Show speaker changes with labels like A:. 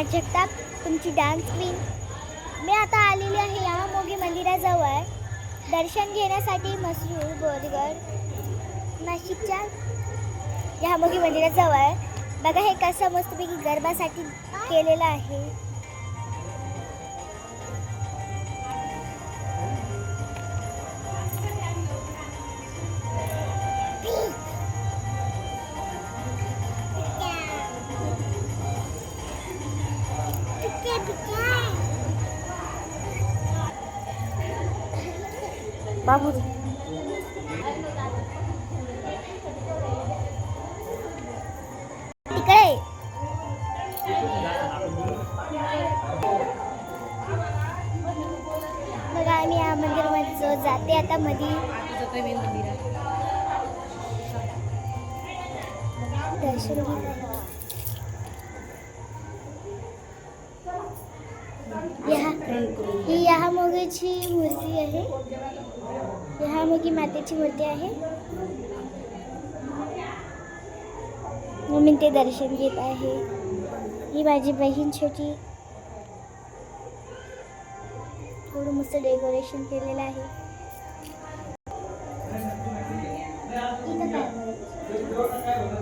A: नेहा जगताप, तुमची dance queen. मी आता आलेली आहे यहामोगी मंदिराजवळ दर्शन घेण्यासाठी. मसरूळ बोरगड नाशिकच्या यहामोगी मंदिराजवळ बघा हे कसं मस्तपैकी गरबासाठी केलेलं आहे. बाबू तिकडे बघा आम्ही या मंदिरामध्ये जाते आता मध्ये दर्शन घेत. ही यहामोगीची मूर्ती आहे. यहामोगी मातेची मूर्ती आहे. मी ते दर्शन घेत आहे. ही माझी बहीण छोटी. थोडं मस्त डेकोरेशन केलेलं आहे. इथं काय